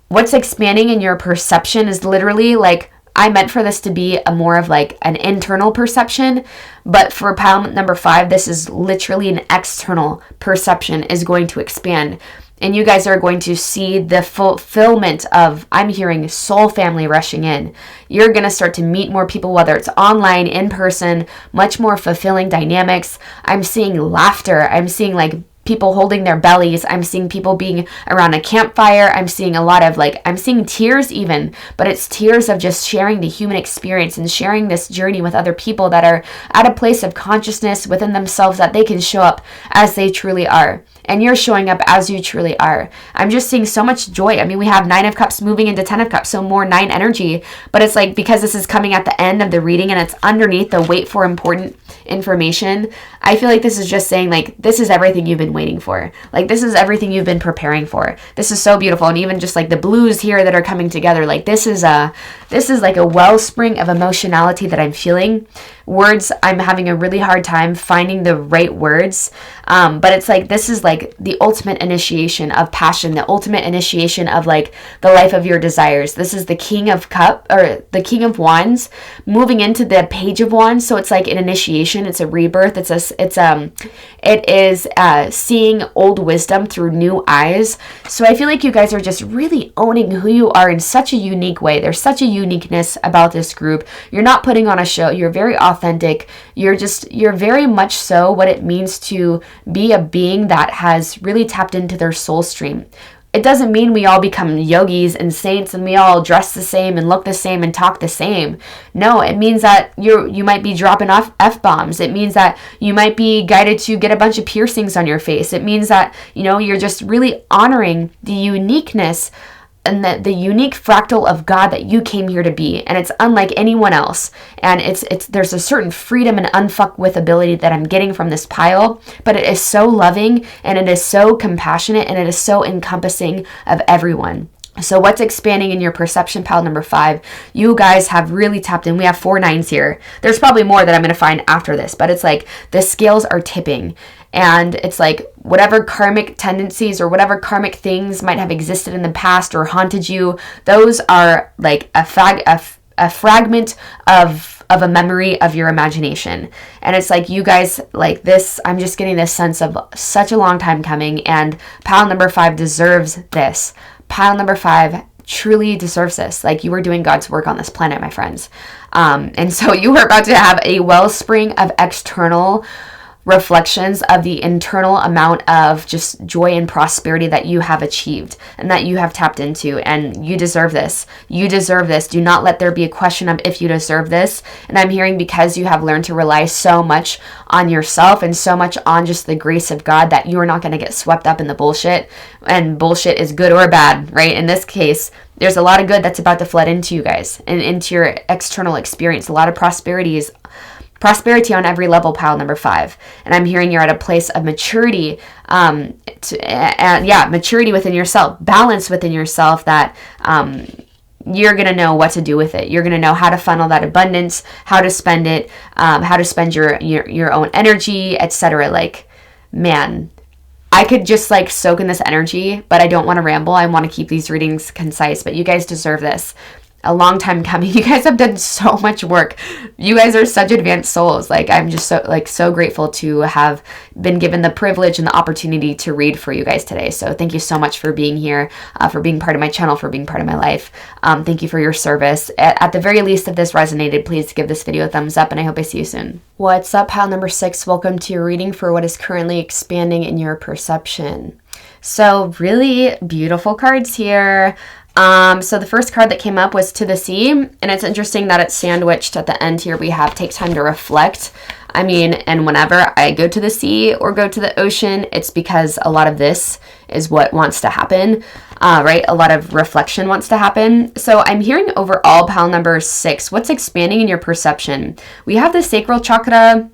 What's expanding in your perception is literally like, I meant for this to be a more of like an internal perception, but for pile number 5, this is literally an external perception is going to expand. And you guys are going to see the fulfillment of, I'm hearing soul family rushing in. You're going to start to meet more people, whether it's online, in person, much more fulfilling dynamics. I'm seeing laughter. I'm seeing like people holding their bellies. I'm seeing people being around a campfire. I'm seeing a lot of I'm seeing tears even, but it's tears of just sharing the human experience and sharing this journey with other people that are at a place of consciousness within themselves that they can show up as they truly are. And you're showing up as you truly are. I'm just seeing so much joy. I mean, we have 9 of Cups moving into 10 of Cups, so more 9 energy. But it's like, because this is coming at the end of the reading and it's underneath the wait for important information, I feel like this is just saying, like, this is everything you've been waiting for. Like, this is everything you've been preparing for. This is so beautiful. And even just like the blues here that are coming together, like this is like a wellspring of emotionality that I'm feeling. Words, I'm having a really hard time finding the right words. But it's like, this is like the ultimate initiation of passion, the ultimate initiation of like the life of your desires. This is the King of the King of Wands moving into the Page of Wands. So it's like an initiation. It's a rebirth. It is seeing old wisdom through new eyes. So I feel like you guys are just really owning who you are in such a unique way. There's such a uniqueness about this group. You're not putting on a show. You're very authentic. You're very much so what it means to be a being that has really tapped into their soul stream. It doesn't mean we all become yogis and saints and we all dress the same and look the same and talk the same. No, it means that you might be dropping off F-bombs. It means that you might be guided to get a bunch of piercings on your face. It means that, you're just really honoring the uniqueness and the unique fractal of God that you came here to be. And it's unlike anyone else. And there's a certain freedom and unfuck with ability that I'm getting from this pile, but it is so loving and it is so compassionate and it is so encompassing of everyone. So what's expanding in your perception, pile number 5? You guys have really tapped in. We have 4 9s here. There's probably more that I'm going to find after this, but it's like the scales are tipping. And it's like whatever karmic tendencies or whatever karmic things might have existed in the past or haunted you, those are like a fragment of a memory of your imagination. And it's like you guys, like this, I'm just getting this sense of such a long time coming, and pile number 5 deserves this. Pile number 5 truly deserves this. Like, you are doing God's work on this planet, my friends. And so you are about to have a wellspring of external reflections of the internal amount of just joy and prosperity that you have achieved and that you have tapped into. And you deserve this. You deserve this. Do not let there be a question of if you deserve this. And I'm hearing because you have learned to rely so much on yourself and so much on just the grace of God that you are not going to get swept up in the bullshit. And bullshit is good or bad, right? In this case, there's a lot of good that's about to flood into you guys and into your external experience. A lot of prosperity on every level, pile number 5. And I'm hearing you're at a place of maturity, maturity within yourself, balance within yourself that, you're going to know what to do with it. You're going to know how to funnel that abundance, how to spend it, how to spend your own energy, etc. Like, man, I could just like soak in this energy, but I don't want to ramble. I want to keep these readings concise, but you guys deserve this. A long time coming. You guys have done so much work. You guys are such advanced souls. Like, I'm just so grateful to have been given the privilege and the opportunity to read for you guys today. So thank you so much for being here, for being part of my channel, for being part of my life. Thank you for your service. At the very least, if this resonated, please give this video a thumbs up, and I hope I see you soon. What's up, pile number 6? Welcome to your reading for what is currently expanding in your perception. So really beautiful cards here. So the first card that came up was To the Sea, and it's interesting that it's sandwiched at the end here. We have take time to reflect. I mean, and whenever I go to the sea or go to the ocean, it's because a lot of this is what wants to happen, right? A lot of reflection wants to happen. So I'm hearing overall, pile number 6, what's expanding in your perception? We have the sacral chakra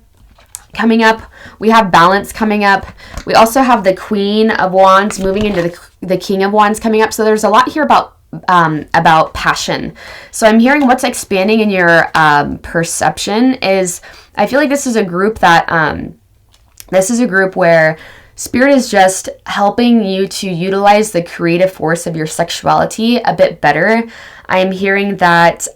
coming up. We have balance coming up. We also have the Queen of Wands moving into the King of Wands coming up. So there's a lot here about passion. So I'm hearing what's expanding in your perception is, I feel like this is a group that where Spirit is just helping you to utilize the creative force of your sexuality a bit better. I am hearing that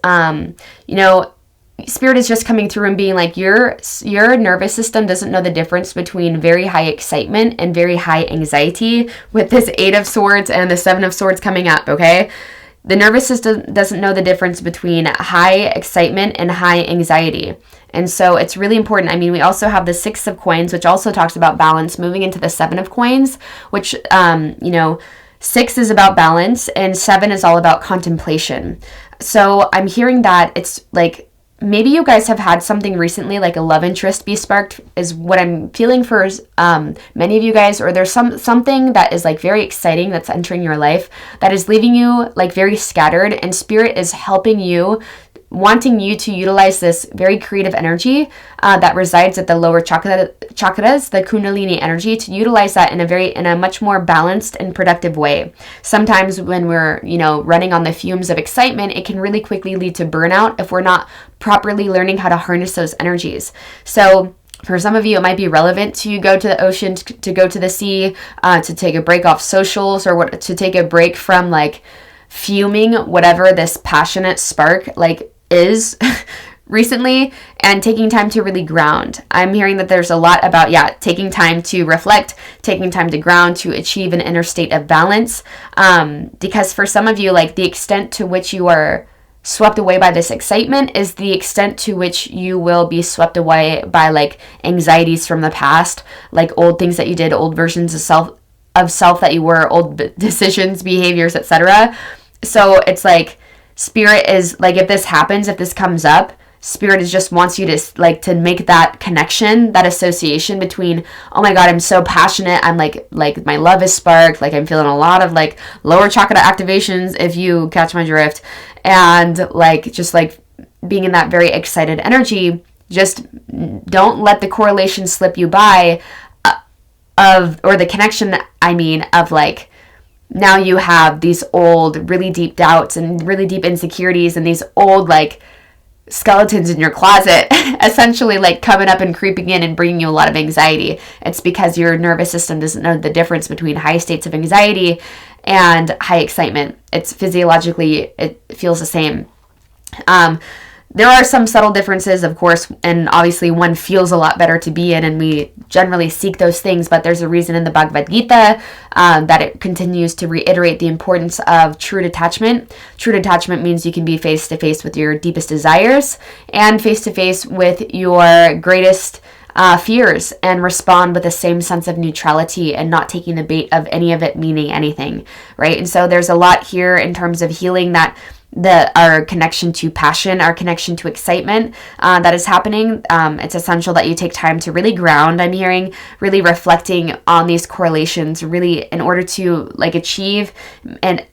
Spirit is just coming through and being like, your nervous system doesn't know the difference between very high excitement and very high anxiety, with this 8 of Swords and the 7 of Swords coming up, okay? The nervous system doesn't know the difference between high excitement and high anxiety. And so it's really important. I mean, we also have the 6 of Coins, which also talks about balance, moving into the 7 of Coins, which, 6 is about balance and 7 is all about contemplation. So I'm hearing that it's like, maybe you guys have had something recently, like a love interest be sparked, is what I'm feeling for many of you guys, or there's something that is like very exciting that's entering your life that is leaving you like very scattered, and Spirit is helping you, wanting you to utilize this very creative energy that resides at the lower chakras, the Kundalini energy, to utilize that in a much more balanced and productive way. Sometimes when we're, running on the fumes of excitement, it can really quickly lead to burnout if we're not properly learning how to harness those energies. So for some of you, it might be relevant to go to the ocean, to go to the sea, to take a break off socials, or to take a break from like fuming whatever this passionate spark like is recently, and taking time to really ground. I'm hearing that there's a lot about, taking time to reflect, taking time to ground, to achieve an inner state of balance. Because for some of you, like, the extent to which you are swept away by this excitement is the extent to which you will be swept away by like anxieties from the past, like old things that you did, old versions of self that you were, old decisions, behaviors, etc. So it's like, Spirit is like, if this happens, if this comes up, Spirit is just wants you to like to make that connection, that association between, oh my God, I'm so passionate, I'm like my love is sparked, like I'm feeling a lot of like lower chakra activations, if you catch my drift, and like just like being in that very excited energy. Just don't let the correlation slip you by or the connection, of like, now you have these old, really deep doubts and really deep insecurities and these old, like, skeletons in your closet, essentially, like, coming up and creeping in and bringing you a lot of anxiety. It's because your nervous system doesn't know the difference between high states of anxiety and high excitement. It's physiologically, it feels the same. There are some subtle differences, of course, and obviously one feels a lot better to be in, and we generally seek those things, but there's a reason in the Bhagavad Gita that it continues to reiterate the importance of true detachment. True detachment means you can be face-to-face with your deepest desires and face-to-face with your greatest fears, and respond with the same sense of neutrality and not taking the bait of any of it meaning anything, right? And so there's a lot here in terms of healing that our connection to passion, our connection to excitement that is happening. It's essential that you take time to really ground. I'm hearing really reflecting on these correlations, really, in order to like achieve and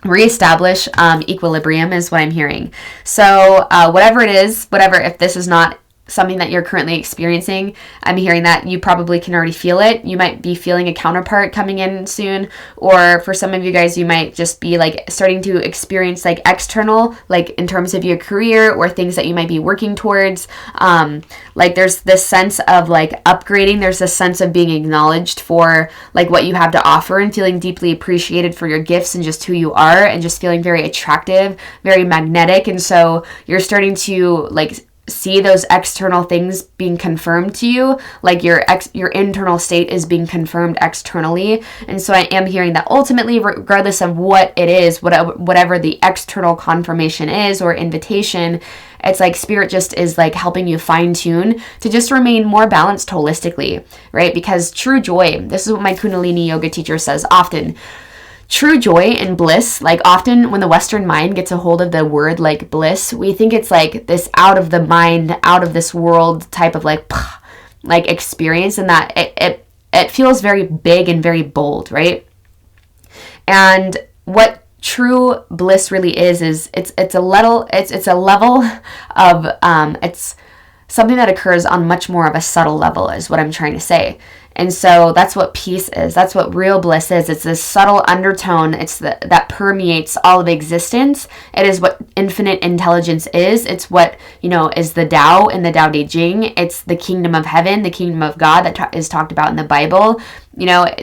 reestablish equilibrium is what I'm hearing. So whatever it is, if this is not something that you're currently experiencing. I'm hearing that you probably can already feel it. You might be feeling a counterpart coming in soon, or for some of you guys, you might just be like starting to experience like external, like in terms of your career or things that you might be working towards. Like there's this sense of like upgrading. There's this sense of being acknowledged for like what you have to offer and feeling deeply appreciated for your gifts and just who you are, and just feeling very attractive, very magnetic. And so you're starting to like see those external things being confirmed to you, like your internal state is being confirmed externally. And so I am hearing that ultimately, regardless of what it is, whatever the external confirmation is or invitation, it's like spirit just is like helping you fine tune to just remain more balanced holistically, right? Because true joy, this is what my Kundalini yoga teacher says often. True joy and bliss, like often when the Western mind gets a hold of the word like bliss, we think it's like this out of the mind, out of this world type of like experience, and that it feels very big and very bold, right? And what true bliss really is it's a level of it's something that occurs on much more of a subtle level, is what I'm trying to say. And so that's what peace is. That's what real bliss is. It's this subtle undertone. It's that permeates all of existence. It is what infinite intelligence is. It's what, is the Tao in the Tao Te Ching. It's the kingdom of heaven, the kingdom of God that is talked about in the Bible.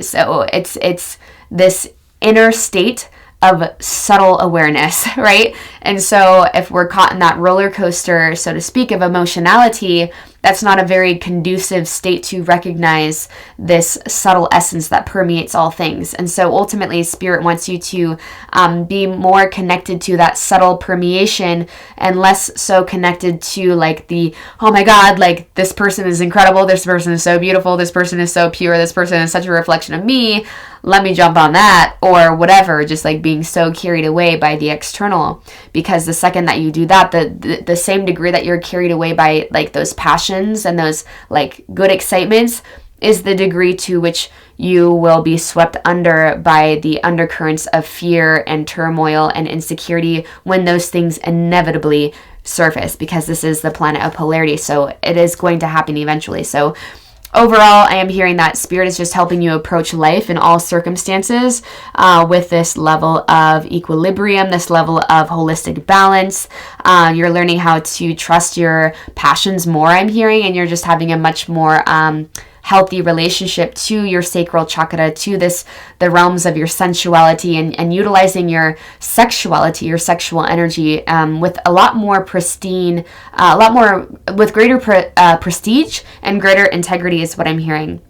So it's this inner state of subtle awareness, right? And so if we're caught in that roller coaster, so to speak, of emotionality, that's not a very conducive state to recognize this subtle essence that permeates all things. And so ultimately, Spirit wants you to be more connected to that subtle permeation and less so connected to like the, oh my God, like this person is incredible, this person is so beautiful, this person is so pure, this person is such a reflection of me, let me jump on that, or whatever, just like being so carried away by the external. Because the second that you do that, the same degree that you're carried away by like those passions and those like good excitements is the degree to which you will be swept under by the undercurrents of fear and turmoil and insecurity when those things inevitably surface, because this is the planet of polarity. So it is going to happen eventually. So overall, I am hearing that Spirit is just helping you approach life in all circumstances with this level of equilibrium, this level of holistic balance. You're learning how to trust your passions more, I'm hearing, and you're just having a much more healthy relationship to your sacral chakra, to the realms of your sensuality, and utilizing your sexuality, your sexual energy with a lot more pristine, with greater prestige and greater integrity is what I'm hearing.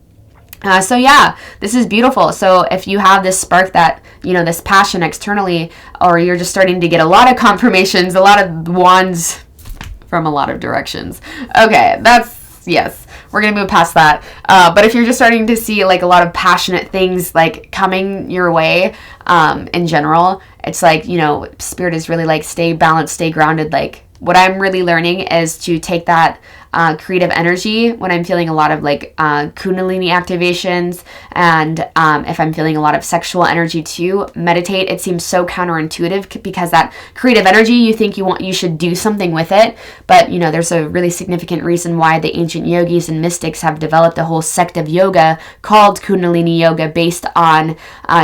So yeah, this is beautiful. So if you have this spark that, this passion externally, or you're just starting to get a lot of confirmations, a lot of wands from a lot of directions. Okay, yes. We're going to move past that. But if you're just starting to see like a lot of passionate things like coming your way in general, it's like, Spirit is really like stay balanced, stay grounded. Like what I'm really learning is to take that creative energy when I'm feeling a lot of like Kundalini activations, and if I'm feeling a lot of sexual energy too, meditate. It seems so counterintuitive because that creative energy, you think you should do something with it, but there's a really significant reason why the ancient yogis and mystics have developed a whole sect of yoga called Kundalini yoga, based on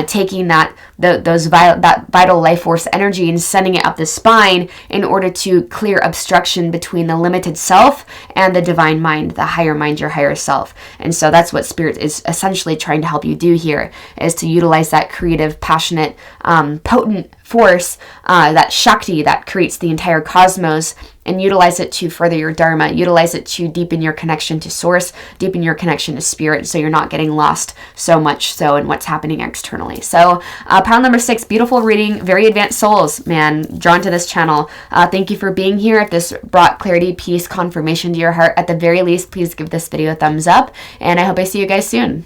taking that vital life force energy and sending it up the spine in order to clear obstruction between the limited self and the divine mind, the higher mind, your higher self. And so that's what Spirit is essentially trying to help you do here, is to utilize that creative, passionate, potent force, that Shakti that creates the entire cosmos, and utilize it to further your Dharma, utilize it to deepen your connection to Source, deepen your connection to Spirit, so you're not getting lost so much so in what's happening externally. So pile number 6, beautiful reading, very advanced souls, man, drawn to this channel. Thank you for being here. If this brought clarity, peace, confirmation to your heart, at the very least, please give this video a thumbs up, and I hope I see you guys soon.